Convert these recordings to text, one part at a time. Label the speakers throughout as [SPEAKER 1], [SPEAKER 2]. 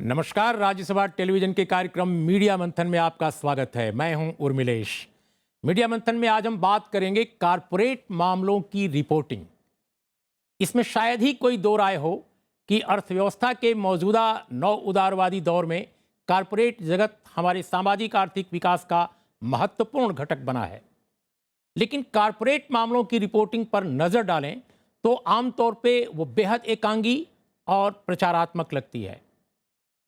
[SPEAKER 1] नमस्कार। राज्यसभा टेलीविजन के कार्यक्रम मीडिया मंथन में आपका स्वागत है। मैं हूं उर्मिलेश। मीडिया मंथन में आज हम बात करेंगे कारपोरेट मामलों की रिपोर्टिंग। इसमें शायद ही कोई दो राय हो कि अर्थव्यवस्था के मौजूदा नव उदारवादी दौर में कारपोरेट जगत हमारे सामाजिक आर्थिक विकास का महत्वपूर्ण घटक बना है। लेकिन कारपोरेट मामलों की रिपोर्टिंग पर नजर डालें तो आमतौर पे वो बेहद एकांगी और प्रचारात्मक लगती है।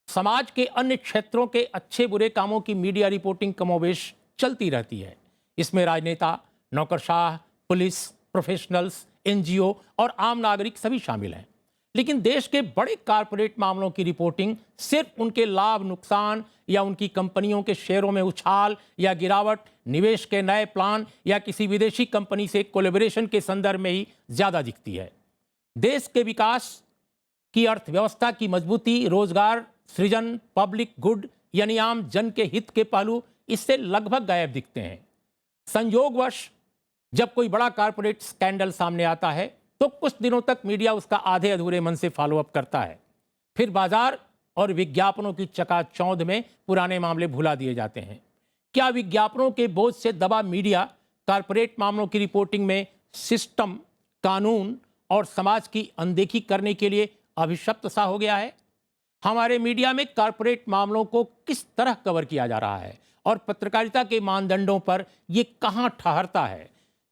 [SPEAKER 1] समाज के अन्य क्षेत्रों के अच्छे बुरे कामों की मीडिया रिपोर्टिंग कमोबेश चलती रहती है। इसमें राजनेता, नौकरशाह, पुलिस, प्रोफेशनल्स, एनजीओ और आम नागरिक सभी शामिल हैं। लेकिन देश के बड़े कारपोरेट मामलों की रिपोर्टिंग सिर्फ उनके लाभ नुकसान या उनकी कंपनियों के शेयरों में उछाल या गिरावट, निवेश के नए प्लान या किसी विदेशी कंपनी से कोलैबोरेशन के संदर्भ में ही ज्यादा दिखती है। देश के विकास की, अर्थव्यवस्था की मजबूती, रोजगार सृजन, पब्लिक गुड यानी आम जन के हित के पहलू इससे लगभग गायब दिखते हैं। संयोगवश जब कोई बड़ा कारपोरेट स्कैंडल सामने आता है तो कुछ दिनों तक मीडिया उसका आधे अधूरे मन से फॉलोअप करता है। फिर बाजार और विज्ञापनों की चकाचौंध में पुराने मामले भुला दिए जाते हैं। क्या विज्ञापनों के बोझ से दबा मीडिया कारपोरेट मामलों की रिपोर्टिंग में सिस्टम, कानून और समाज की अनदेखी करने के लिए अभिशप्त सा हो गया है? हमारे मीडिया में कारपोरेट मामलों को किस तरह कवर किया जा रहा है और पत्रकारिता के मानदंडों पर यह कहां ठहरता है,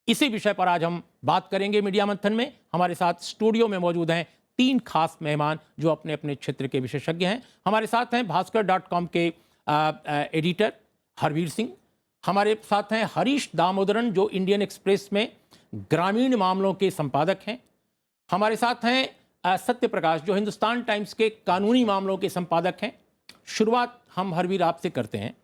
[SPEAKER 1] इसी विषय पर आज हम बात करेंगे मीडिया मंथन में। हमारे साथ स्टूडियो में मौजूद हैं तीन खास मेहमान जो अपने अपने क्षेत्र के विशेषज्ञ हैं। हमारे साथ हैं भास्कर.com के एडिटर हरवीर सिंह। हमारे साथ हैं हरीश दामोदरन जो इंडियन एक्सप्रेस में ग्रामीण मामलों के संपादक हैं। हमारे साथ हैं सत्य प्रकाश जो हिंदुस्तान टाइम्स के कानूनी मामलों के संपादक हैं। शुरुआत हम हरवीर आपसे करते हैं।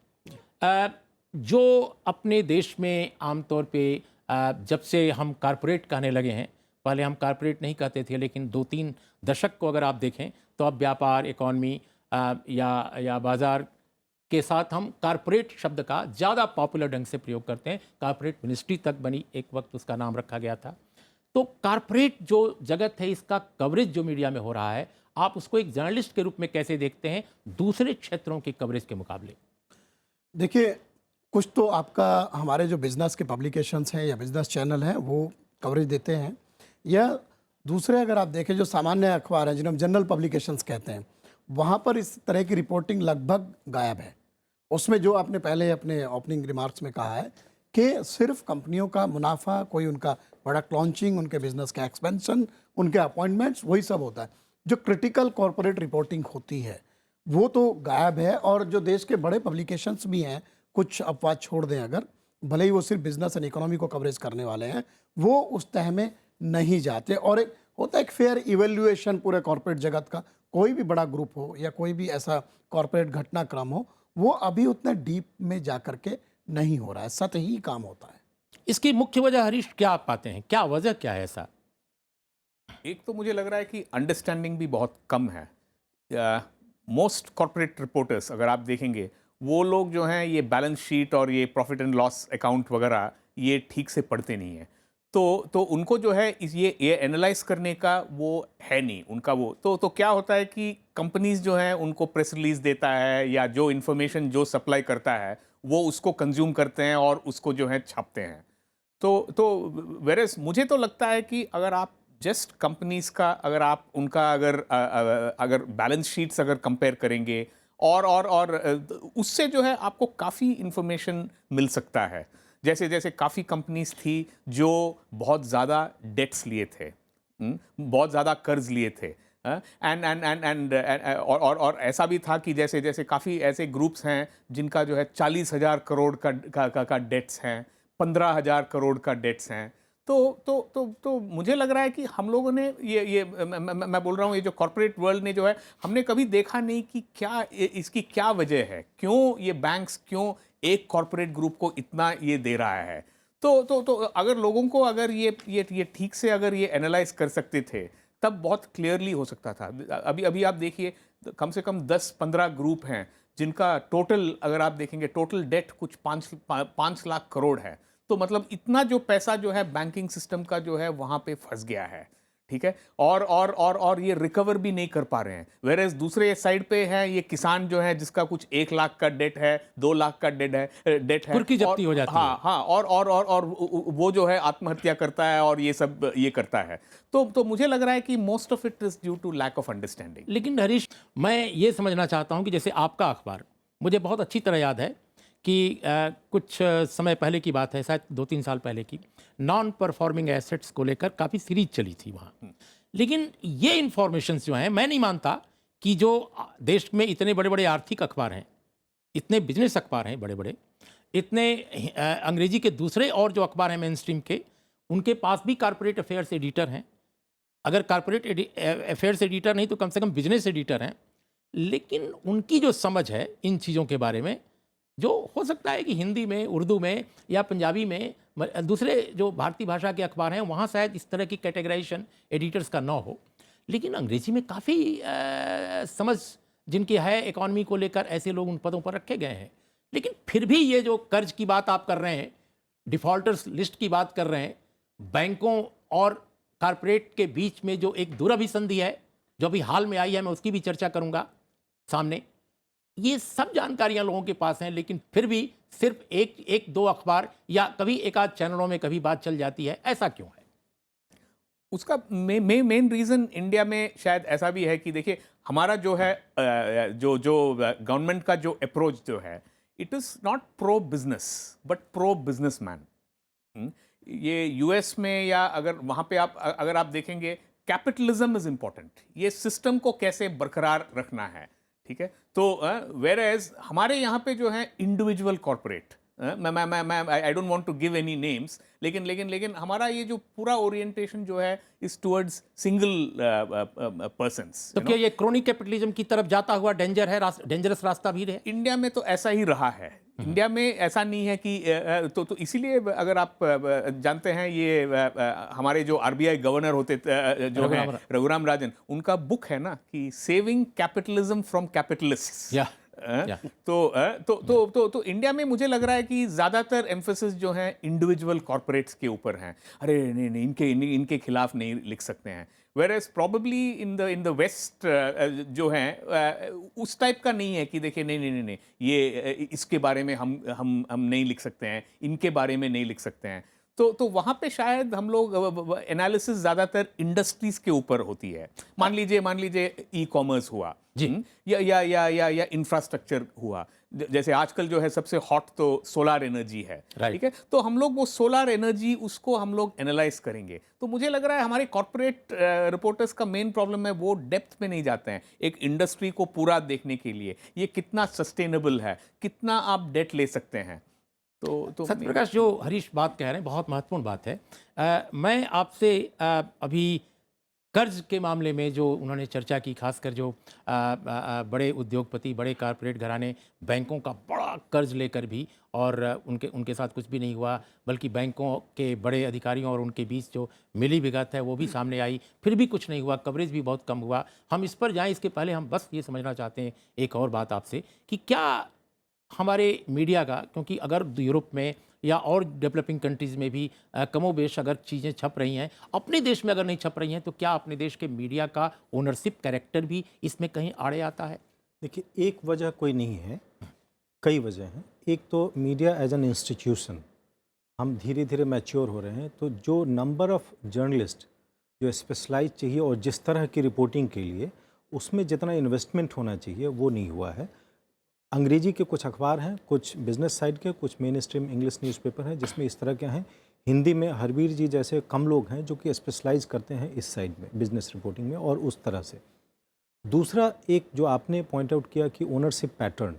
[SPEAKER 1] जो अपने देश में आमतौर पे जब से हम कारपोरेट कहने लगे हैं, पहले हम कारपोरेट नहीं कहते थे, लेकिन 2-3 दशक को अगर आप देखें तो अब व्यापार, इकॉनमी या बाजार के साथ हम कारपोरेट शब्द का ज़्यादा पॉपुलर ढंग से प्रयोग करते हैं। कारपोरेट मिनिस्ट्री तक बनी, एक वक्त उसका नाम रखा गया था। तो कारपोरेट जो जगत है, इसका कवरेज जो मीडिया में हो रहा है, आप उसको एक जर्नलिस्ट के रूप में कैसे देखते हैं दूसरे क्षेत्रों के कवरेज के मुकाबले?
[SPEAKER 2] देखिए, कुछ तो आपका हमारे जो बिज़नेस के पब्लिकेशंस हैं या बिज़नेस चैनल हैं वो कवरेज देते हैं, या दूसरे अगर आप देखें जो सामान्य अखबार हैं जिन्हें हम जनरल पब्लिकेशंस कहते हैं, वहाँ पर इस तरह की रिपोर्टिंग लगभग गायब है। उसमें जो आपने पहले अपने ओपनिंग रिमार्क्स में कहा है कि सिर्फ कंपनियों का मुनाफा, कोई उनका प्रोडक्ट लॉन्चिंग, उनके बिजनेस का एक्सपेंशन, उनके अपॉइंटमेंट्स, वही सब होता है। जो क्रिटिकल कॉरपोरेट रिपोर्टिंग होती है वो तो गायब है। और जो देश के बड़े पब्लिकेशंस भी हैं, कुछ अपवाद छोड़ दें अगर, भले ही वो सिर्फ बिजनेस एंड इकोनॉमी को कवरेज करने वाले हैं, वो उस तह में नहीं जाते। और एक होता है एक फेयर इवेल्युएशन पूरे कॉरपोरेट जगत का। कोई भी बड़ा ग्रुप हो या कोई भी ऐसा कॉरपोरेट घटनाक्रम हो, वो अभी उतने डीप में जा करके नहीं हो रहा है, सतही काम होता है।
[SPEAKER 1] इसकी मुख्य वजह हरीश क्या आप पाते हैं? क्या वजह क्या है ऐसा?
[SPEAKER 3] एक तो मुझे लग रहा है कि अंडरस्टैंडिंग भी बहुत कम है। मोस्ट कॉर्पोरेट रिपोर्टर्स अगर आप देखेंगे, वो लोग जो हैं ये बैलेंस शीट और ये प्रॉफिट एंड लॉस अकाउंट वगैरह ये ठीक से पढ़ते नहीं हैं। तो उनको जो है ये एनालाइज करने का वो है नहीं उनका। वो तो क्या होता है कि कंपनीज जो हैं उनको प्रेस रिलीज देता है या जो इन्फॉर्मेशन जो सप्लाई करता है वो उसको कंज्यूम करते हैं और उसको जो है छापते हैं। तो वेरेस मुझे तो लगता है कि अगर आप जस्ट कंपनीज का अगर आप उनका अगर बैलेंस शीट्स अगर कंपेयर करेंगे और उससे जो है आपको काफ़ी इंफॉर्मेशन मिल सकता है। जैसे काफ़ी कंपनीज थी जो बहुत ज़्यादा डेट्स लिए थे, बहुत ज़्यादा कर्ज लिए थे, एंड और ऐसा भी था कि जैसे काफ़ी ऐसे ग्रुप्स हैं जिनका जो है 40,000 करोड़ का डेट्स हैं, 15,000 करोड़ का डेट्स हैं। तो मुझे लग रहा है कि हम लोगों ने ये मैं बोल रहा हूँ, ये जो कॉर्पोरेट वर्ल्ड ने जो है, हमने कभी देखा नहीं कि क्या इसकी क्या वजह है, क्यों ये बैंक्स, क्यों एक कॉर्पोरेट ग्रुप को इतना ये दे रहा है। तो अगर लोगों को अगर ये ठीक से अगर ये एनालाइज कर सकते थे तब बहुत क्लियरली हो सकता था। अभी आप देखिए, कम से कम 10-15 ग्रुप हैं जिनका टोटल अगर आप देखेंगे टोटल डेट कुछ 5 लाख करोड़ है। तो मतलब इतना जो पैसा जो है बैंकिंग सिस्टम का जो है वहाँ पे फंस गया है। ठीक है, और ये रिकवर भी नहीं कर पा रहे हैं। वेरेज दूसरे साइड पे है ये किसान जो है जिसका कुछ 1 लाख का डेट है, 2 लाख का डेट है,
[SPEAKER 1] कुर्की जब्ती हो जाती है।
[SPEAKER 3] हाँ हाँ, और वो जो है आत्महत्या करता है और ये सब ये करता है। तो मुझे लग रहा है कि most of it is due to lack of understanding.
[SPEAKER 1] लेकिन हरीश, मैं ये समझना चाहता हूं कि जैसे आपका अखबार, मुझे बहुत अच्छी तरह याद है कि कुछ समय पहले की बात है, शायद 2-3 साल पहले की, नॉन परफॉर्मिंग एसेट्स को लेकर काफ़ी सीरीज चली थी वहाँ। लेकिन ये इंफॉर्मेशंस जो हैं, मैं नहीं मानता कि जो देश में इतने बड़े बड़े आर्थिक अखबार हैं, इतने बिजनेस अखबार हैं बड़े बड़े, इतने अंग्रेजी के दूसरे और जो अखबार हैं मेन स्ट्रीम के, उनके पास भी कॉरपोरेट अफेयर्स एडिटर हैं। अगर कॉरपोरेट अफेयर्स एडिटर नहीं तो कम से कम बिजनेस एडिटर हैं। लेकिन उनकी जो समझ है इन चीज़ों के बारे में, जो हो सकता है कि हिंदी में, उर्दू में या पंजाबी में, दूसरे जो भारतीय भाषा के अखबार हैं वहाँ शायद इस तरह की कैटेगराइजेशन एडिटर्स का ना हो, लेकिन अंग्रेजी में काफ़ी समझ जिनकी है इकॉनमी को लेकर, ऐसे लोग उन पदों पर रखे गए हैं। लेकिन फिर भी ये जो कर्ज की बात आप कर रहे हैं, डिफ़ॉल्टर्स लिस्ट की बात कर रहे हैं, बैंकों और कॉरपोरेट के बीच में जो एक दुरभिसंधि है, जो अभी हाल में आई है, मैं उसकी भी चर्चा करूँगा सामने। ये सब जानकारियां लोगों के पास हैं, लेकिन फिर भी सिर्फ एक दो अखबार या कभी एक आध चैनलों में कभी बात चल जाती है। ऐसा क्यों है?
[SPEAKER 3] उसका मेन रीज़न इंडिया में शायद ऐसा भी है कि देखिए हमारा जो है जो गवर्नमेंट का जो अप्रोच जो है, it is not pro business but pro businessman. ये यूएस में या अगर वहाँ पे अगर आप देखेंगे, कैपिटलिज्म इज़ इम्पॉर्टेंट, ये सिस्टम को कैसे बरकरार रखना है, ठीक है। तो वेर एज हमारे यहाँ पे जो है इंडिविजुअल कॉर्पोरेट, मैं I don't want to give any names, लेकिन हमारा ये जो पूरा ओरिएंटेशन जो है इज टुवर्ड्स सिंगल पर्सन्स।
[SPEAKER 1] तो क्या ये क्रोनिक कैपिटलिज्म की तरफ जाता हुआ डेंजरस रास्ता भी है?
[SPEAKER 3] इंडिया में तो ऐसा ही रहा है। इंडिया में ऐसा नहीं है कि तो इसीलिए अगर आप जानते हैं, ये हमारे जो आरबीआई गवर्नर होते जो है रघुराम राजन, उनका बुक है ना कि सेविंग कैपिटलिज्म फ्रॉम कैपिटलिस्ट्स। तो इंडिया में मुझे लग रहा है कि ज़्यादातर एम्फेसिस जो है इंडिविजुअल कॉर्पोरेट्स के ऊपर हैं। अरे नहीं, इनके खिलाफ नहीं लिख सकते हैं। Whereas probably in the West जो है उस टाइप का नहीं है कि देखिए नहीं, ये इसके बारे में हम नहीं लिख सकते हैं, इनके बारे में नहीं लिख सकते हैं। तो वहाँ पे शायद हम लोग एनालिसिस ज़्यादातर इंडस्ट्रीज के ऊपर होती है। मान लीजिए ई कॉमर्स हुआ या इंफ्रास्ट्रक्चर हुआ, जैसे आजकल जो है सबसे हॉट तो सोलार एनर्जी है, ठीक है। तो हम लोग वो सोलार एनर्जी उसको हम लोग एनालाइज करेंगे। तो मुझे लग रहा है हमारे कॉर्पोरेट रिपोर्टर्स का मेन प्रॉब्लम है, वो डेप्थ में नहीं जाते हैं एक इंडस्ट्री को पूरा देखने के लिए, ये कितना सस्टेनेबल है, कितना आप डेट ले सकते हैं। तो
[SPEAKER 1] सत्यप्रकाश, जो हरीश बात कह रहे हैं बहुत महत्वपूर्ण बात है। मैं आपसे अभी कर्ज के मामले में जो उन्होंने चर्चा की, खासकर जो बड़े उद्योगपति, बड़े कॉरपोरेट घराने बैंकों का बड़ा कर्ज लेकर भी, और उनके साथ कुछ भी नहीं हुआ, बल्कि बैंकों के बड़े अधिकारियों और उनके बीच जो मिली भगत है वो भी सामने आई, फिर भी कुछ नहीं हुआ, कवरेज भी बहुत कम हुआ। हम इस पर जाएं इसके पहले हम बस ये समझना चाहते हैं एक और बात आपसे कि क्या हमारे मीडिया का, क्योंकि अगर यूरोप में या और डेवलपिंग कंट्रीज़ में भी कमोबेश अगर चीज़ें छप रही हैं, अपने देश में अगर नहीं छप रही हैं, तो क्या अपने देश के मीडिया का ओनरशिप कैरेक्टर भी इसमें कहीं आड़े आता है?
[SPEAKER 4] देखिए, एक वजह कोई नहीं है, कई वजह हैं। एक तो मीडिया एज एन इंस्टीट्यूशन हम धीरे धीरे मैच्योर हो रहे हैं, तो जो नंबर ऑफ़ जर्नलिस्ट जो स्पेशलाइज चाहिए और जिस तरह की रिपोर्टिंग के लिए उसमें जितना इन्वेस्टमेंट होना चाहिए वो नहीं हुआ है। अंग्रेजी के कुछ अखबार हैं, कुछ बिजनेस साइड के, कुछ मेन स्ट्रीम इंग्लिश न्यूज़पेपर हैं जिसमें इस तरह के हैं। हिंदी में हरवीर जी जैसे कम लोग हैं जो कि स्पेशलाइज करते हैं इस साइड में, बिजनेस रिपोर्टिंग में और उस तरह से। दूसरा, एक जो आपने पॉइंट आउट किया कि ओनरशिप पैटर्न,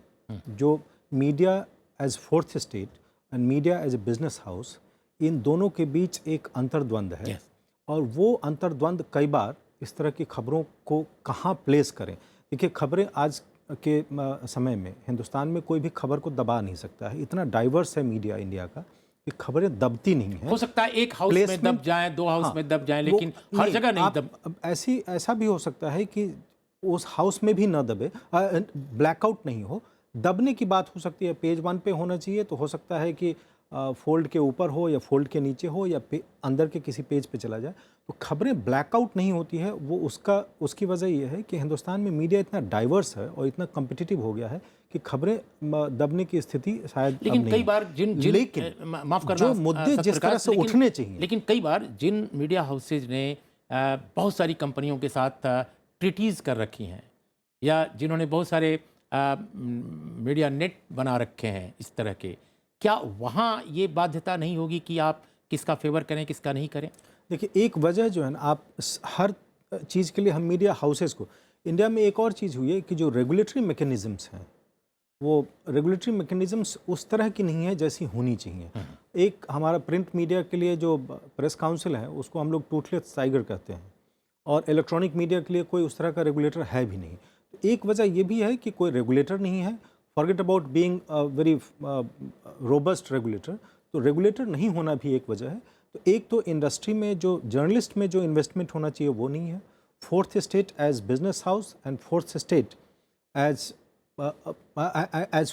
[SPEAKER 4] जो media as fourth state and media as a business house, इन दोनों के बीच एक अंतर्द्वंद है। और वो अंतर्द्वंद कई बार इस तरह की खबरों को कहाँ प्लेस करें। देखिए, खबरें आज के समय में हिंदुस्तान में कोई भी खबर को दबा नहीं सकता है, इतना डाइवर्स है मीडिया इंडिया का कि खबरें दबती नहीं हैं।
[SPEAKER 1] हो सकता है एक हाउस में दब जाएं, दो हाउस में दब जाएं, लेकिन हर जगह नहीं दब।
[SPEAKER 4] ऐसा भी हो सकता है कि उस हाउस में भी न दबे, ब्लैकआउट नहीं हो, दबने की बात हो सकती है। पेज 1 पे होना चाहिए तो हो सकता है कि फोल्ड के ऊपर हो या फोल्ड के नीचे हो या अंदर के किसी पेज पे चला जाए, तो खबरें ब्लैकआउट नहीं होती है। वो उसकी वजह ये है कि हिंदुस्तान में मीडिया इतना डाइवर्स है और इतना कम्पिटिटिव हो गया है कि खबरें दबने की स्थिति शायद अब
[SPEAKER 1] लेकिन
[SPEAKER 4] नहीं
[SPEAKER 1] कई
[SPEAKER 4] है।
[SPEAKER 1] बार
[SPEAKER 4] लेकिन
[SPEAKER 1] माफ करना
[SPEAKER 4] जो मुद्दे जिस तरह
[SPEAKER 1] सत्यप्रकाश,
[SPEAKER 4] से उठने चाहिए,
[SPEAKER 1] लेकिन कई बार जिन मीडिया हाउसेज ने बहुत सारी कंपनियों के साथ ट्रीटीज कर रखी हैं या जिन्होंने बहुत सारे मीडिया नेट बना रखे हैं इस तरह के, क्या वहाँ ये बाध्यता नहीं होगी कि आप किसका फेवर करें किसका नहीं करें?
[SPEAKER 4] देखिए, एक वजह जो है ना, आप हर चीज़ के लिए हम मीडिया हाउसेस को, इंडिया में एक और चीज़ हुई है कि जो रेगुलेटरी मैकेनिज़म्स हैं, वो रेगुलेटरी मैकेनिज़म्स उस तरह की नहीं है जैसी होनी चाहिए। एक हमारा प्रिंट मीडिया के लिए जो प्रेस काउंसिल है, उसको हम लोग टूथलेस टाइगर कहते हैं, और इलेक्ट्रॉनिक मीडिया के लिए कोई उस तरह का रेगुलेटर है भी नहीं। तो एक वजह ये भी है कि कोई रेगुलेटर नहीं है। Forget about being a very robust regulator, तो रेगुलेटर नहीं होना भी एक वजह है। तो एक तो इंडस्ट्री में जो जर्नलिस्ट में जो इन्वेस्टमेंट होना चाहिए वो नहीं है। Fourth state as business house and fourth state as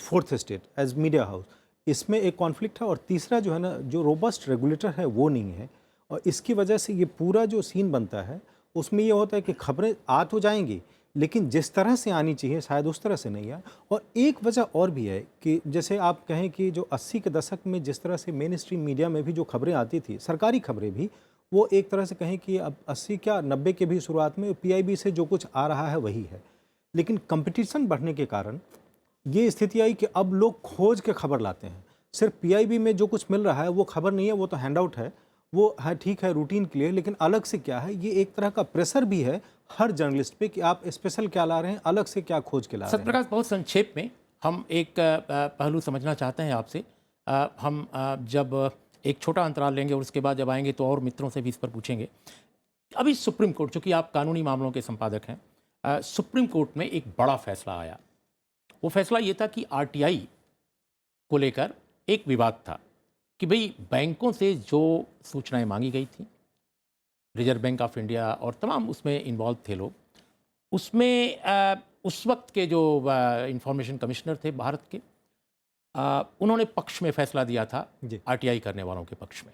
[SPEAKER 4] fourth state as media house, इसमें एक कॉन्फ्लिक्ट है। और तीसरा जो है ना, जो रोबस्ट रेगुलेटर है वो नहीं है, और इसकी वजह से ये पूरा जो सीन बनता है उसमें ये होता है कि खबरें आ तो जाएंगी लेकिन जिस तरह से आनी चाहिए शायद उस तरह से नहीं है। और एक वजह और भी है कि जैसे आप कहें कि जो 80 के दशक में जिस तरह से मेन स्ट्रीम मीडिया में भी जो खबरें आती थी, सरकारी खबरें भी, वो एक तरह से कहें कि अब 80 क्या 90 के भी शुरुआत में पीआईबी से जो कुछ आ रहा है वही है। लेकिन कंपटीशन बढ़ने के कारण ये स्थिति आई कि अब लोग खोज के खबर लाते हैं। सिर्फ पीआईबी में जो कुछ मिल रहा है वो खबर नहीं है, वो तो हैंडआउट है, वो है ठीक है रूटीन के लिए, लेकिन अलग से क्या है, ये एक तरह का प्रेशर भी है हर जर्नलिस्ट पे कि आप स्पेशल क्या ला रहे हैं, अलग से क्या खोज के ला रहे हैं।
[SPEAKER 1] सत्यप्रकाश, बहुत संक्षेप में हम एक पहलू समझना चाहते हैं आपसे। हम जब एक छोटा अंतराल लेंगे और उसके बाद जब आएंगे तो और मित्रों से भी इस पर पूछेंगे। अभी सुप्रीम कोर्ट, चूँकि आप कानूनी मामलों के संपादक हैं, सुप्रीम कोर्ट में एक बड़ा फैसला आया। वो फैसला ये था कि आरटीआई को लेकर एक विवाद था कि भाई बैंकों से जो सूचनाएं मांगी गई थी, रिजर्व बैंक ऑफ इंडिया और तमाम उसमें इन्वॉल्व थे लोग, उसमें उस वक्त के जो इंफॉर्मेशन कमिश्नर थे भारत के, उन्होंने पक्ष में फैसला दिया था आरटीआई करने वालों के पक्ष में।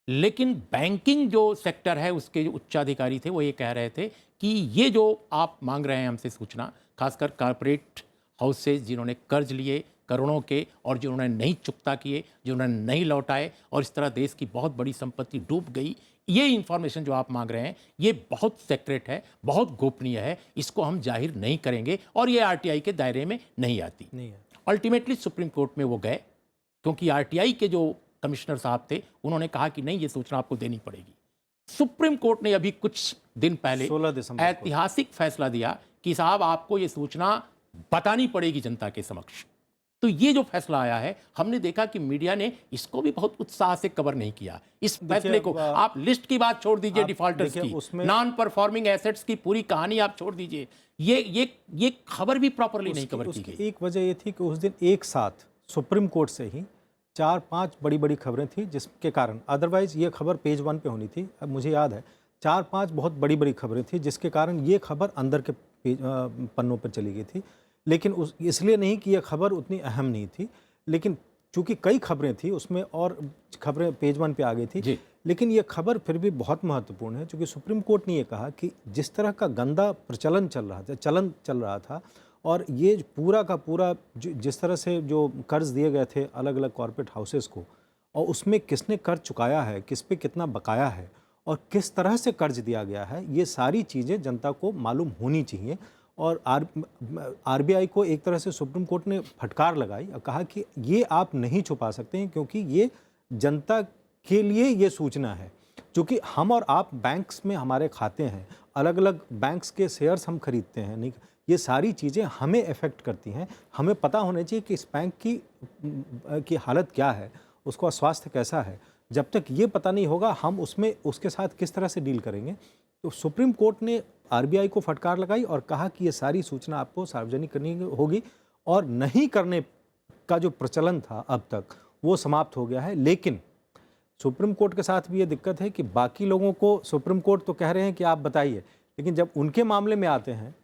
[SPEAKER 1] लेकिन बैंकिंग जो सेक्टर है उसके जो उच्चाधिकारी थे वो ये कह रहे थे कि ये जो आप मांग रहे हैं हमसे सूचना, खासकर कारपोरेट हाउस से जिन्होंने कर्ज लिए करोड़ों के और जिन्होंने नहीं चुकता किए, जिन्होंने नहीं लौटाए और इस तरह देश की बहुत बड़ी संपत्ति डूब गई, ये इंफॉर्मेशन जो आप मांग रहे हैं ये बहुत सीक्रेट है, बहुत गोपनीय है, इसको हम जाहिर नहीं करेंगे और ये आरटीआई के दायरे में नहीं आती। अल्टीमेटली सुप्रीम कोर्ट में वो गए क्योंकि आरटीआई के जो कमिश्नर साहब थे उन्होंने कहा कि नहीं, ये सूचना आपको देनी पड़ेगी। सुप्रीम कोर्ट ने अभी कुछ दिन पहले
[SPEAKER 4] 16 दिसंबर
[SPEAKER 1] ऐतिहासिक फैसला दिया कि साहब आपको ये सूचना बतानी पड़ेगी जनता के समक्ष। तो ये जो फैसला आया है, हमने देखा कि मीडिया ने इसको भी बहुत उत्साह से कवर नहीं किया। इस फैसले को आप लिस्ट की बात छोड़ दीजिए, डिफॉल्टर्स की, नॉन परफॉर्मिंग एसेट्स की पूरी कहानी आप छोड़ दीजिए, ये खबर भी प्रॉपर्ली नहीं कवर की गई।
[SPEAKER 4] एक वजह ये थी कि उस दिन एक साथ सुप्रीम कोर्ट से ही 4-5 बड़ी बड़ी खबरें थी जिसके कारण, अदरवाइज ये खबर पेज 1 पे होनी थी। अब मुझे याद है 4-5 बहुत बड़ी बड़ी खबरें थी जिसके कारण ये खबर अंदर के पन्नों पर चली गई थी। लेकिन इसलिए नहीं कि यह खबर उतनी अहम नहीं थी, लेकिन चूंकि कई खबरें थी उसमें और खबरें पेज 1 पे आ गई थी, लेकिन ये खबर फिर भी बहुत महत्वपूर्ण है क्योंकि सुप्रीम कोर्ट ने ये कहा कि जिस तरह का गंदा चलन चल रहा था और ये पूरा का पूरा जिस तरह से जो कर्ज दिए गए थे अलग अलग कॉर्पोरेट हाउसेस को, और उसमें किसने कर्ज चुकाया है, किस पे कितना बकाया है और किस तरह से कर्ज दिया गया है, ये सारी चीज़ें जनता को मालूम होनी चाहिए। और आरबीआई को एक तरह से सुप्रीम कोर्ट ने फटकार लगाई और कहा कि ये आप नहीं छुपा सकते हैं क्योंकि ये जनता के लिए ये सूचना है। क्योंकि हम और आप बैंक्स में हमारे खाते हैं, अलग अलग बैंक्स के शेयर्स हम खरीदते हैं, नहीं, ये सारी चीज़ें हमें अफेक्ट करती हैं। हमें पता होना चाहिए कि इस बैंक की हालत क्या है, उसका स्वास्थ्य कैसा है। जब तक ये पता नहीं होगा हम उसके साथ किस तरह से डील करेंगे। तो सुप्रीम कोर्ट ने आरबीआई को फटकार लगाई और कहा कि ये सारी सूचना आपको सार्वजनिक करनी होगी और नहीं करने का जो प्रचलन था अब तक वो समाप्त हो गया है। लेकिन सुप्रीम कोर्ट के साथ भी ये दिक्कत है कि बाकी लोगों को सुप्रीम कोर्ट तो कह रहे हैं कि आप बताइए, लेकिन जब उनके मामले में आते हैं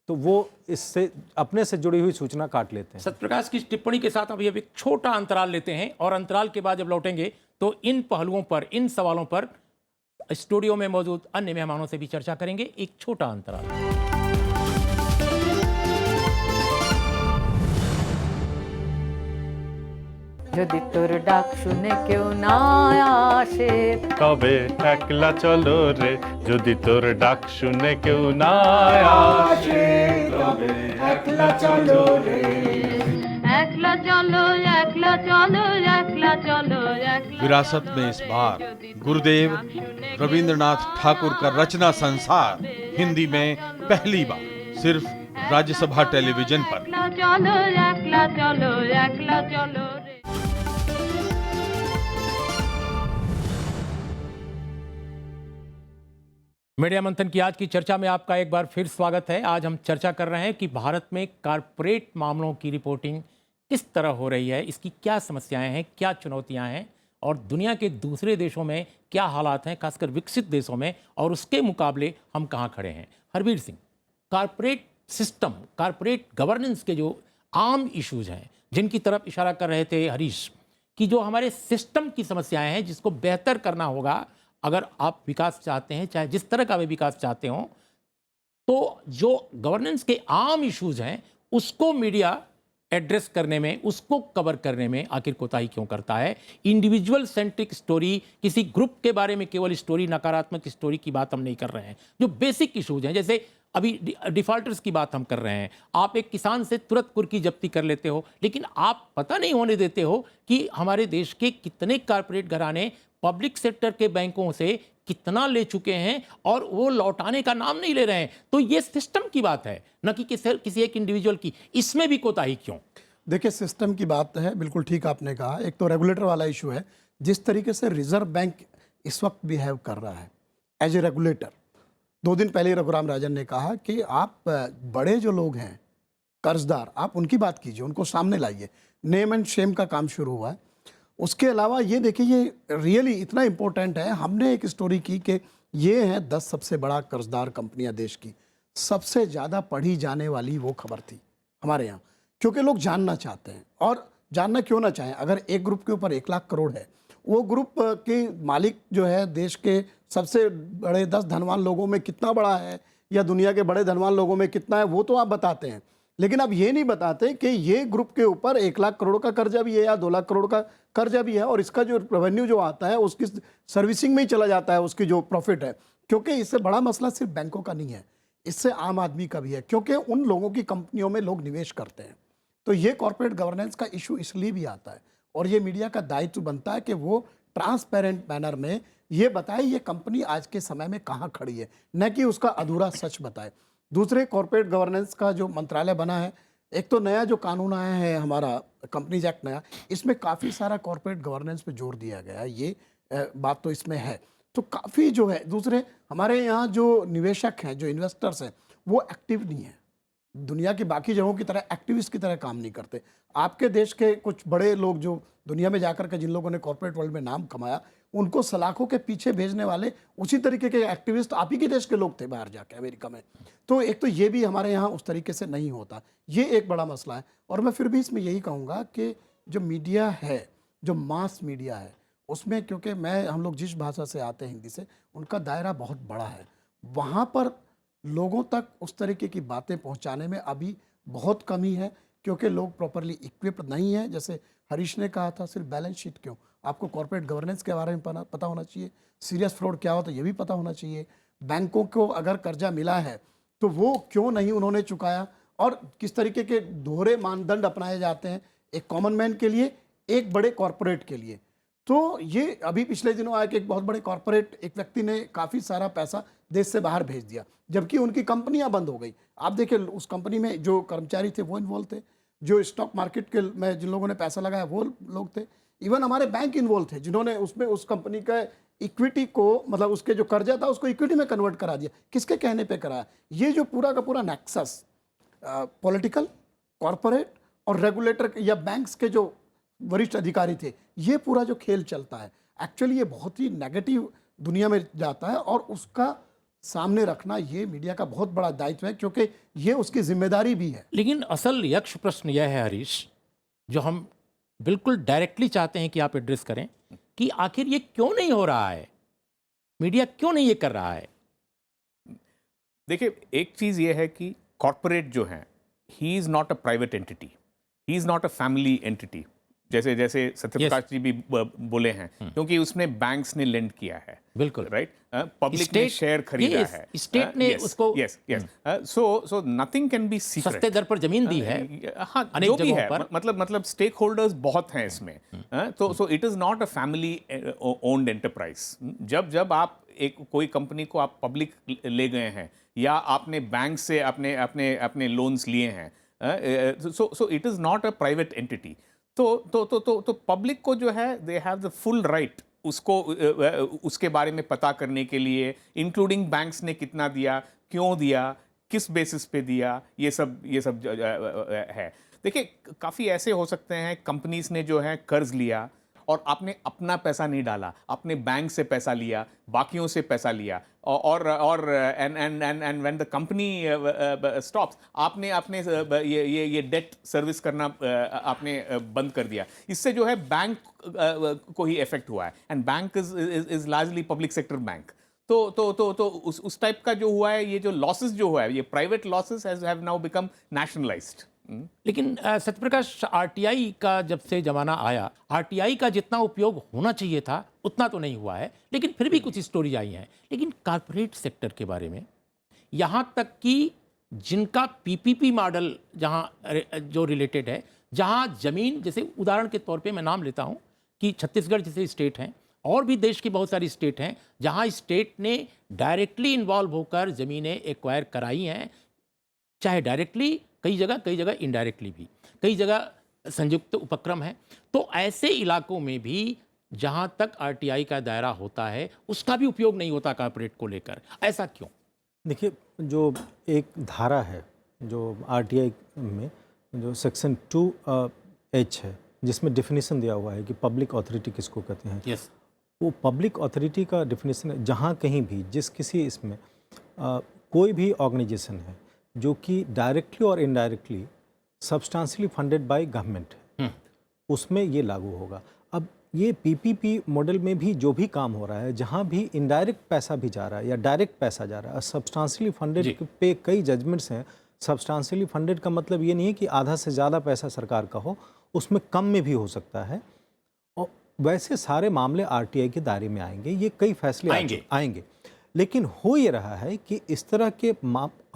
[SPEAKER 4] तो वो इससे अपने से जुड़ी हुई सूचना काट लेते हैं।
[SPEAKER 1] सत्यप्रकाश की इस टिप्पणी के साथ अभी अब एक छोटा अंतराल लेते हैं और अंतराल के बाद जब लौटेंगे तो इन पहलुओं पर, इन सवालों पर स्टूडियो में मौजूद अन्य मेहमानों से भी चर्चा करेंगे। एक छोटा अंतराल।
[SPEAKER 5] যদি তোর ডাক শুনে কেউ না আসে,
[SPEAKER 6] তবে একলা চলো রে, যদি তোর ডাক শুনে কেউ না আসে, তবে একলা চলো রে।
[SPEAKER 5] একলা চলো, একলা চলো, একলা চলো, একলা।
[SPEAKER 7] विरासत में इस बार गुरुदेव रविंद्रनाथ ठाकुर का रचना संसार हिंदी में पहली बार सिर्फ राज्यसभा टेलीविजन पर।
[SPEAKER 5] একলা চলো, একলা চলো, একলা চলো রে।
[SPEAKER 1] मीडिया मंथन की आज की चर्चा में आपका एक बार फिर स्वागत है। आज हम चर्चा कर रहे हैं कि भारत में कारपोरेट मामलों की रिपोर्टिंग किस तरह हो रही है, इसकी क्या समस्याएं हैं, क्या चुनौतियां हैं और दुनिया के दूसरे देशों में क्या हालात हैं, खासकर विकसित देशों में, और उसके मुकाबले हम कहाँ खड़े हैं। Harveer Singh, corporate system, corporate governance के जो आम इश्यूज हैं जिनकी तरफ इशारा कर रहे थे हरीश, कि जो हमारे सिस्टम की समस्याएं हैं जिसको बेहतर करना होगा अगर आप विकास चाहते हैं, चाहे जिस तरह का भी विकास चाहते हो, तो जो गवर्नेंस के आम इश्यूज हैं उसको मीडिया एड्रेस करने में, उसको कवर करने में आखिर कोताही क्यों करता है। इंडिविजुअल सेंट्रिक स्टोरी, किसी ग्रुप के बारे में केवल स्टोरी, नकारात्मक स्टोरी की बात हम नहीं कर रहे हैं। जो बेसिक इश्यूज हैं, जैसे अभी डिफॉल्टर्स की बात हम कर रहे हैं। आप एक किसान से तुरंत कुर्की जब्ती कर लेते हो, लेकिन आप पता नहीं होने देते हो कि हमारे देश के कितने कारपोरेट घराने पब्लिक सेक्टर के बैंकों से कितना ले चुके हैं और वो लौटाने का नाम नहीं ले रहे हैं। तो ये सिस्टम की बात है, न कि किसी एक इंडिविजुअल की। इसमें भी कोताही क्यों?
[SPEAKER 2] देखिए, सिस्टम की बात है, बिल्कुल ठीक आपने कहा। एक तो रेगुलेटर वाला इशू है, जिस तरीके से रिजर्व बैंक इस वक्त बिहेव कर रहा है एज ए रेगुलेटर। 2 दिन पहले रघुराम राजन ने कहा कि आप बड़े जो लोग हैं कर्जदार, आप उनकी बात कीजिए, उनको सामने लाइए। नेम एंड शेम का काम शुरू हुआ है। उसके अलावा ये देखिए, ये रियली इतना इम्पोर्टेंट है। हमने एक स्टोरी की कि ये हैं 10 सबसे बड़ा कर्जदार कंपनियां देश की। सबसे ज़्यादा पढ़ी जाने वाली वो खबर थी हमारे यहाँ, क्योंकि लोग जानना चाहते हैं। और जानना क्यों ना चाहें, अगर एक ग्रुप के ऊपर 1 लाख करोड़ है, वो ग्रुप के मालिक जो है देश के सबसे बड़े 10 धनवान लोगों में कितना बड़ा है या दुनिया के बड़े धनवान लोगों में कितना है, वो तो आप बताते हैं। लेकिन अब ये नहीं बताते कि ये ग्रुप के ऊपर 1 लाख करोड़ का कर्जा भी है या 2 लाख करोड़ का कर्जा भी है, और इसका जो रेवेन्यू जो आता है उसकी सर्विसिंग में ही चला जाता है, उसकी जो प्रॉफिट है। क्योंकि इससे बड़ा मसला सिर्फ बैंकों का नहीं है, इससे आम आदमी का भी है, क्योंकि उन लोगों की कंपनियों में लोग निवेश करते हैं। तो ये कॉर्पोरेट गवर्नेंस का इशू इसलिए भी आता है, और ये मीडिया का दायित्व बनता है कि वो ट्रांसपेरेंट मैनर में ये बताए ये कंपनी आज के समय में कहाँ खड़ी है, न कि उसका अधूरा सच बताए। दूसरे, कॉर्पोरेट गवर्नेंस का जो मंत्रालय बना है, एक तो नया जो कानून आया है हमारा कंपनीज एक्ट नया, इसमें काफ़ी सारा कॉर्पोरेट गवर्नेंस पे जोर दिया गया है। ये बात तो इसमें है, तो काफ़ी जो है। दूसरे, हमारे यहाँ जो निवेशक हैं, जो इन्वेस्टर्स हैं, वो एक्टिव नहीं है। दुनिया की बाकी जगहों की तरह एक्टिविस्ट की तरह काम नहीं करते। आपके देश के कुछ बड़े लोग जो दुनिया में जाकर के जिन लोगों ने कॉर्पोरेट वर्ल्ड में नाम कमाया, उनको सलाखों के पीछे भेजने वाले उसी तरीके के एक्टिविस्ट आप ही के देश के लोग थे बाहर जाके अमेरिका में। तो एक तो ये भी हमारे यहाँ उस तरीके से नहीं होता, ये एक बड़ा मसला है। और मैं फिर भी इसमें यही कहूँगा कि जो मीडिया है, जो मास मीडिया है, उसमें क्योंकि हम लोग जिस भाषा से आते हैं हिंदी से, उनका दायरा बहुत बड़ा है। वहाँ पर लोगों तक उस तरीके की बातें पहुँचाने में अभी बहुत कमी है, क्योंकि लोग प्रॉपरली इक्विप्ड नहीं हैं। जैसे हरीश ने कहा था, सिर्फ बैलेंस शीट क्यों, आपको कॉर्पोरेट गवर्नेंस के बारे में पता होना चाहिए, सीरियस फ्रॉड क्या होता है ये भी पता होना चाहिए, बैंकों को अगर कर्जा मिला है तो वो क्यों नहीं उन्होंने चुकाया, और किस तरीके के दोहरे मानदंड अपनाए जाते हैं एक कॉमन मैन के लिए, एक बड़े कॉर्पोरेट के लिए। तो ये अभी पिछले दिनों आया कि एक बहुत बड़े कॉर्पोरेट एक व्यक्ति ने काफ़ी सारा पैसा देश से बाहर भेज दिया, जबकि उनकी कंपनियां बंद हो गई। आप देखिए, उस कंपनी में जो कर्मचारी थे वो इन्वॉल्व थे, जो स्टॉक मार्केट के में जिन लोगों ने पैसा लगाया वो लोग थे, इवन हमारे बैंक इन्वॉल्व थे जिन्होंने उसमें उस कंपनी का इक्विटी को, मतलब उसके जो कर्जा था उसको इक्विटी में कन्वर्ट करा दिया। किसके कहने पे कराया? ये जो पूरा का पूरा नेक्सस पॉलिटिकल, कॉर्पोरेट और रेगुलेटर या बैंक्स के जो वरिष्ठ अधिकारी थे, ये पूरा जो खेल चलता है, एक्चुअली ये बहुत ही नेगेटिव दुनिया में जाता है, और उसका सामने रखना ये मीडिया का बहुत बड़ा दायित्व है, क्योंकि ये उसकी जिम्मेदारी भी है।
[SPEAKER 1] लेकिन असल यक्ष प्रश्न यह है हरीश, जो हम बिल्कुल डायरेक्टली चाहते हैं कि आप एड्रेस करें, कि आखिर ये क्यों नहीं हो रहा है, मीडिया क्यों नहीं ये कर रहा है?
[SPEAKER 3] देखिए, एक चीज़ ये है कि कॉरपोरेट जो है, he is not a private entity, he is not a family entity, जैसे जैसे सत्यप्रकाश जी भी बोले हैं, क्योंकि उसमें बैंक्स ने लेंड किया है,
[SPEAKER 1] बिल्कुल
[SPEAKER 3] राइट, पब्लिक ने
[SPEAKER 1] स्टेट-
[SPEAKER 3] शेयर खरीदा
[SPEAKER 1] yes,
[SPEAKER 3] है,
[SPEAKER 1] स्टेट ने उसको-
[SPEAKER 3] yes yes, so nothing can be secret.
[SPEAKER 1] सस्ते दर पर जमीन दी है
[SPEAKER 3] हाँ,
[SPEAKER 1] अनेक
[SPEAKER 3] जो भी
[SPEAKER 1] जगहों
[SPEAKER 3] है,
[SPEAKER 1] पर।
[SPEAKER 3] मतलब स्टेक होल्डर्स बहुत हैं इसमें, तो so it is not a family owned enterprise. जब जब आप एक कोई कंपनी को आप पब्लिक ले गए हैं, या आपने बैंक से अपने अपने अपने लोन्स लिए हैं, so it is not a private entity. तो पब्लिक को जो है, they have the full right उसको उसके बारे में पता करने के लिए, इंक्लूडिंग बैंक्स ने कितना दिया, क्यों दिया, किस बेसिस पे दिया, ये सब है। देखिए, काफ़ी ऐसे हो सकते हैं कंपनीज ने जो है कर्ज लिया और आपने अपना पैसा नहीं डाला, आपने बैंक से पैसा लिया, बाकियों से पैसा लिया, और and when the company stops, आपने अपने ये डेट सर्विस करना आपने बंद कर दिया। इससे जो है बैंक को ही इफेक्ट हुआ है, and bank is largely public sector bank. तो उस टाइप का जो हुआ है, ये जो लॉसेस जो हुआ है, ये private losses have now become nationalised.
[SPEAKER 1] लेकिन सत्यप्रकाश, आरटीआई का जब से जमाना आया, आरटीआई का जितना उपयोग होना चाहिए था उतना तो नहीं हुआ है, लेकिन फिर भी कुछ स्टोरी आई हैं। लेकिन कॉरपोरेट सेक्टर के बारे में, यहाँ तक कि जिनका पीपीपी मॉडल जहाँ जो रिलेटेड है, जहाँ जमीन, जैसे उदाहरण के तौर पे मैं नाम लेता हूँ कि छत्तीसगढ़ जैसे स्टेट हैं, और भी देश की बहुत सारी स्टेट हैं जहाँ स्टेट ने डायरेक्टली इन्वॉल्व होकर ज़मीनें एक्वायर कराई हैं, चाहे डायरेक्टली, कई जगह इनडायरेक्टली भी, कई जगह संयुक्त उपक्रम है। तो ऐसे इलाकों में भी जहां तक आरटीआई का दायरा होता है, उसका भी उपयोग नहीं होता कॉर्पोरेट को लेकर, ऐसा क्यों?
[SPEAKER 4] देखिए, जो एक धारा है जो आरटीआई में, जो सेक्शन 2H है, जिसमें डिफिनीशन दिया हुआ है कि पब्लिक अथॉरिटी किसको कहते हैं।
[SPEAKER 1] यस,
[SPEAKER 4] वो पब्लिक अथॉरिटी का डिफिनीशन है जहाँ कहीं भी जिस किसी इसमें कोई भी ऑर्गेनाइजेशन है जो कि डायरेक्टली और indirectly substantially funded by government है, उसमें ये लागू होगा। अब ये पीपीपी मॉडल में भी जो भी काम हो रहा है, जहाँ भी इनडायरेक्ट पैसा भी जा रहा है या डायरेक्ट पैसा जा रहा है, सब्सटेंशियली फंडेड पे कई जजमेंट्स हैं। सब्सटेंशियली फंडेड का मतलब ये नहीं है कि आधा से ज़्यादा पैसा सरकार का हो, उसमें कम में भी हो सकता है। और वैसे सारे मामले आरटीआई के दायरे में आएंगे, ये कई फैसले आएंगे। लेकिन हो ये रहा है कि इस तरह के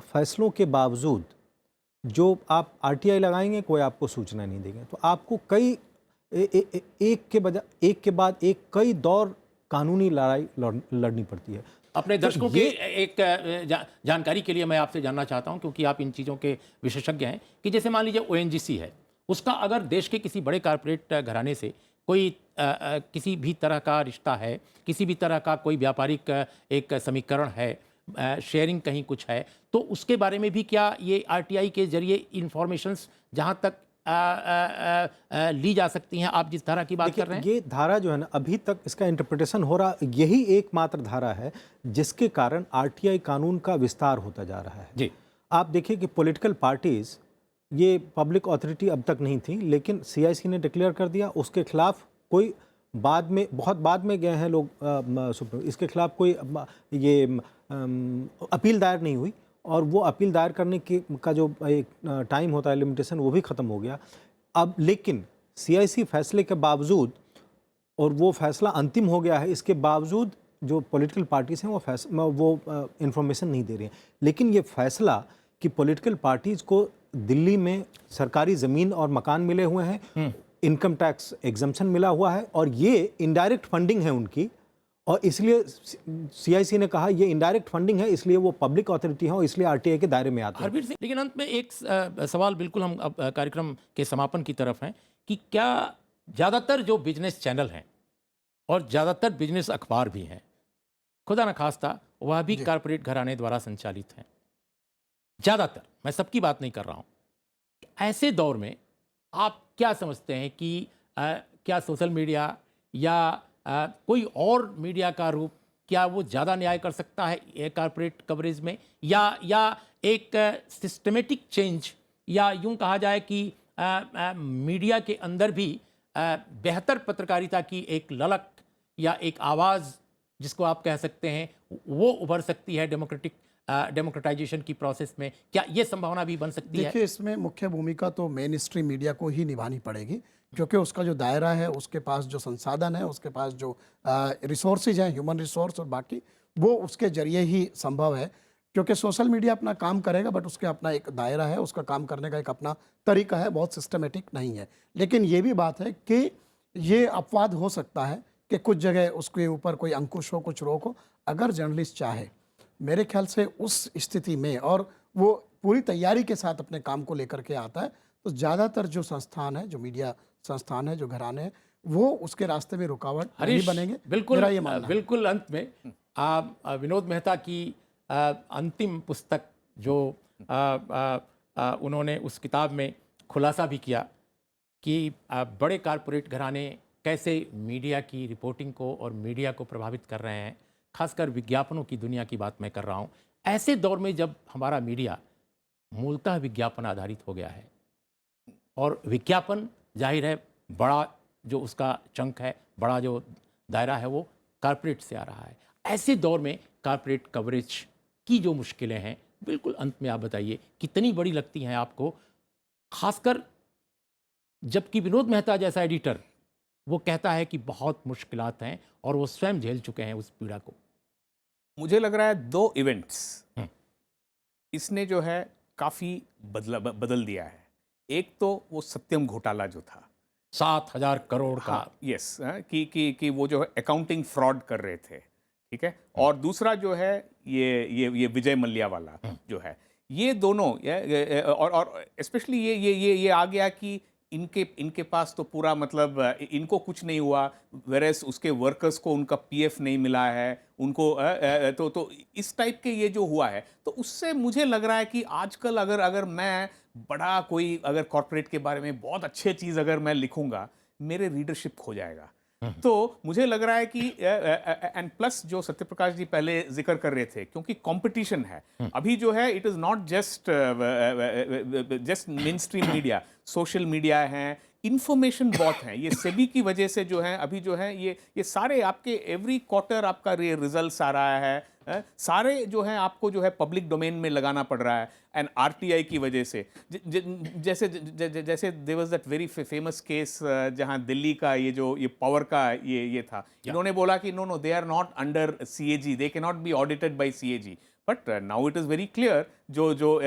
[SPEAKER 4] फैसलों के बावजूद जो आप आरटीआई लगाएंगे, कोई आपको सूचना नहीं देंगे, तो आपको कई एक के बाद एक कई दौर कानूनी लड़ाई लड़नी पड़ती है।
[SPEAKER 1] अपने दर्शकों के एक जानकारी के लिए मैं आपसे जानना चाहता हूं, क्योंकि आप इन चीज़ों के विशेषज्ञ हैं, कि जैसे मान लीजिए ओएनजीसी है, उसका अगर देश के किसी बड़े कॉर्पोरेट घराने से कोई किसी भी तरह का रिश्ता है, किसी भी तरह का कोई व्यापारिक एक समीकरण है, शेयरिंग कहीं कुछ है, तो उसके बारे में भी क्या ये आरटीआई के जरिए इंफॉर्मेशंस जहां तक ली जा सकती हैं? आप जिस धारा की बात कर रहे हैं,
[SPEAKER 4] ये धारा जो है ना, अभी तक इसका इंटरप्रिटेशन हो रहा, यही एकमात्र धारा है जिसके कारण आरटीआई कानून का विस्तार होता जा रहा है।
[SPEAKER 1] जी,
[SPEAKER 4] आप देखिए कि पॉलिटिकल पार्टीज, ये पब्लिक अथॉरिटी अब तक नहीं थी, लेकिन सीआईसी ने डिक्लेयर कर दिया। उसके खिलाफ कोई बाद में, बहुत बाद में गए हैं लोग, इसके खिलाफ कोई ये अपील दायर नहीं हुई, और वो अपील दायर करने का जो एक टाइम होता है, लिमिटेशन, वो भी ख़त्म हो गया अब। लेकिन सीआईसी फैसले के बावजूद, और वो फैसला अंतिम हो गया है, इसके बावजूद जो पॉलिटिकल पार्टीज़ हैं वो इंफॉर्मेशन नहीं दे रही हैं। लेकिन ये फैसला कि पॉलिटिकल पार्टीज़ को दिल्ली में सरकारी ज़मीन और मकान मिले हुए हैं, इनकम टैक्स एग्जम्पशन मिला हुआ है, और ये इनडायरेक्ट फंडिंग है उनकी, और इसलिए सीआईसी ने कहा ये इनडायरेक्ट फंडिंग है, इसलिए वो पब्लिक अथॉरिटी है और इसलिए आरटीआई के दायरे में आते हैं।
[SPEAKER 1] हरबीर सिंह, लेकिन अंत में एक सवाल, बिल्कुल हम अब कार्यक्रम के समापन की तरफ हैं, कि क्या ज़्यादातर जो बिजनेस चैनल हैं और ज़्यादातर बिजनेस अखबार भी हैं, खुदा न खास्ता वह भी कॉर्पोरेट घराने द्वारा संचालित हैं? ज़्यादातर, मैं सबकी बात नहीं कर रहा हूँ। ऐसे दौर में आप क्या समझते हैं कि क्या सोशल मीडिया या कोई और मीडिया का रूप क्या वो ज़्यादा न्याय कर सकता है ये कॉरपोरेट कवरेज में, या एक सिस्टमेटिक चेंज, या यूं कहा जाए कि मीडिया के अंदर भी बेहतर पत्रकारिता की एक ललक या एक आवाज़ जिसको आप कह सकते हैं वो उभर सकती है डेमोक्रेटाइजेशन की प्रोसेस में? क्या ये संभावना भी बन सकती है?
[SPEAKER 2] देखिए, इसमें मुख्य भूमिका तो मेन स्ट्रीम मीडिया को ही निभानी पड़ेगी, क्योंकि उसका जो दायरा है, उसके पास जो संसाधन है, उसके पास जो रिसोर्सेज हैं, ह्यूमन रिसोर्स और बाकी, वो उसके जरिए ही संभव है। क्योंकि सोशल मीडिया अपना काम करेगा, बट उसके अपना एक दायरा है, उसका काम करने का एक अपना तरीका है, बहुत सिस्टमेटिक नहीं है। लेकिन ये भी बात है कि ये अपवाद हो सकता है कि कुछ जगह उसके ऊपर कोई अंकुश हो, कुछ रोक हो। अगर जर्नलिस्ट चाहे, मेरे ख्याल से उस स्थिति में, और वो पूरी तैयारी के साथ अपने काम को लेकर के आता है, तो ज़्यादातर जो संस्थान है, जो मीडिया संस्थान है, जो घराने हैं, वो उसके रास्ते में रुकावट नहीं
[SPEAKER 1] हरीश,
[SPEAKER 2] बनेंगे।
[SPEAKER 1] बिल्कुल
[SPEAKER 2] मेरा ये मानना है।
[SPEAKER 1] बिल्कुल अंत में आप विनोद मेहता की अंतिम पुस्तक जो उन्होंने उस किताब में खुलासा भी किया कि बड़े कारपोरेट घराने कैसे मीडिया की रिपोर्टिंग को और मीडिया को प्रभावित कर रहे हैं, खासकर विज्ञापनों की दुनिया की बात मैं कर रहा हूँ। ऐसे दौर में जब हमारा मीडिया मूलतः विज्ञापन आधारित हो गया है, और विज्ञापन जाहिर है बड़ा जो उसका चंक है, बड़ा जो दायरा है, वो कारपोरेट से आ रहा है। ऐसे दौर में कारपोरेट कवरेज की जो मुश्किलें हैं, बिल्कुल अंत में आप बताइए कितनी बड़ी लगती हैं आपको, खासकर जबकि विनोद मेहता जैसा एडिटर वो कहता है कि बहुत मुश्किलात हैं और वो स्वयं झेल चुके हैं उस पीड़ा को।
[SPEAKER 3] मुझे लग रहा है दो इवेंट्स इसने जो है काफ़ी बदल दिया है। एक तो वो सत्यम घोटाला जो था
[SPEAKER 1] 7,000 करोड़ का,
[SPEAKER 3] हाँ, यस, कि वो जो है अकाउंटिंग फ्रॉड कर रहे थे, ठीक है। और दूसरा जो है ये विजय मल्ल्या वाला जो है, ये दोनों और स्पेशली ये आ गया कि इनके पास तो पूरा मतलब इनको कुछ नहीं हुआ, वेरेस उसके वर्कर्स को उनका पीएफ नहीं मिला है उनको, तो इस टाइप के ये जो हुआ है, तो उससे मुझे लग रहा है कि आजकल अगर मैं बड़ा कोई अगर कॉर्पोरेट के बारे में बहुत अच्छे चीज़ अगर मैं लिखूंगा, मेरे रीडरशिप खो जाएगा। तो मुझे लग रहा है कि एंड प्लस जो सत्यप्रकाश जी पहले जिक्र कर रहे थे, क्योंकि कंपटीशन है अभी जो है, it is not just main stream media, social media है, इंफॉर्मेशन बहुत है। ये सेबी की वजह से जो है अभी जो है ये सारे आपके एवरी क्वार्टर आपका रिजल्ट्स आ रहा है, सारे जो है आपको जो है पब्लिक डोमेन में लगाना पड़ रहा है। एंड आरटीआई की वजह से जैसे there was that very famous case जहां दिल्ली का ये पावर का ये था, इन्होंने बोला कि no they are not under CAG, they can not be audited by CAG, but now it is very clear जो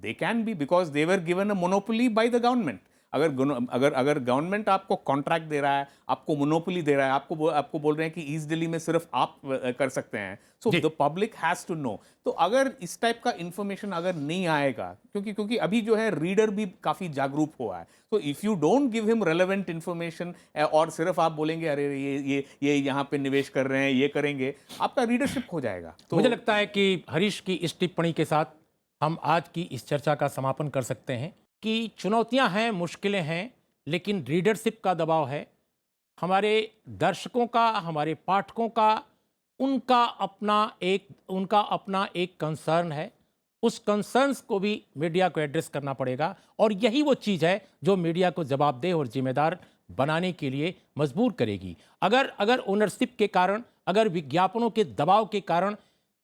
[SPEAKER 3] they can be, because they were given a monopoly by the government. अगर government आपको contract दे रहा है, आपको monopoly दे रहा है, आपको बोल रहे हैं कि ईस्ट दिल्ली में सिर्फ आप कर सकते हैं, so the public has to know. तो अगर इस टाइप का इंफॉर्मेशन अगर नहीं आएगा, क्योंकि अभी जो है रीडर भी काफी जागरूक हुआ है, तो if you don't give him relevant information और सिर्फ आप बोलेंगे अरे ये यहाँ पे निवेश कर रहे हैं, ये करेंगे, आपका रीडरशिप खो जाएगा।
[SPEAKER 1] तो मुझे लगता है कि हरीश की इस टिप्पणी के साथ हम आज की इस चर्चा का समापन कर सकते हैं कि चुनौतियां हैं, मुश्किलें हैं, लेकिन रीडरशिप का दबाव है, हमारे दर्शकों का, हमारे पाठकों का, उनका अपना एक कंसर्न है। उस कंसर्न्स को भी मीडिया को एड्रेस करना पड़ेगा, और यही वो चीज़ है जो मीडिया को जवाबदेह और जिम्मेदार बनाने के लिए मजबूर करेगी। अगर ओनरशिप के कारण, अगर विज्ञापनों के दबाव के कारण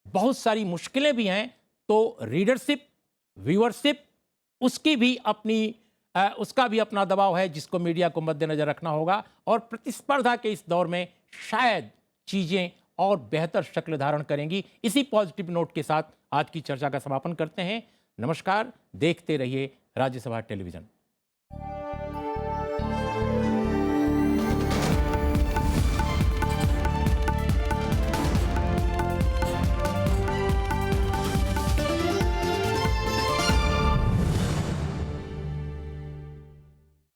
[SPEAKER 1] बहुत सारी मुश्किलें भी हैं, तो रीडरशिप, व्यूअरशिप, उसका भी अपना दबाव है जिसको मीडिया को मद्देनजर रखना होगा। और प्रतिस्पर्धा के इस दौर में शायद चीज़ें और बेहतर शक्ल धारण करेंगी। इसी पॉजिटिव नोट के साथ आज की चर्चा का समापन करते हैं। नमस्कार, देखते रहिए राज्यसभा टेलीविज़न।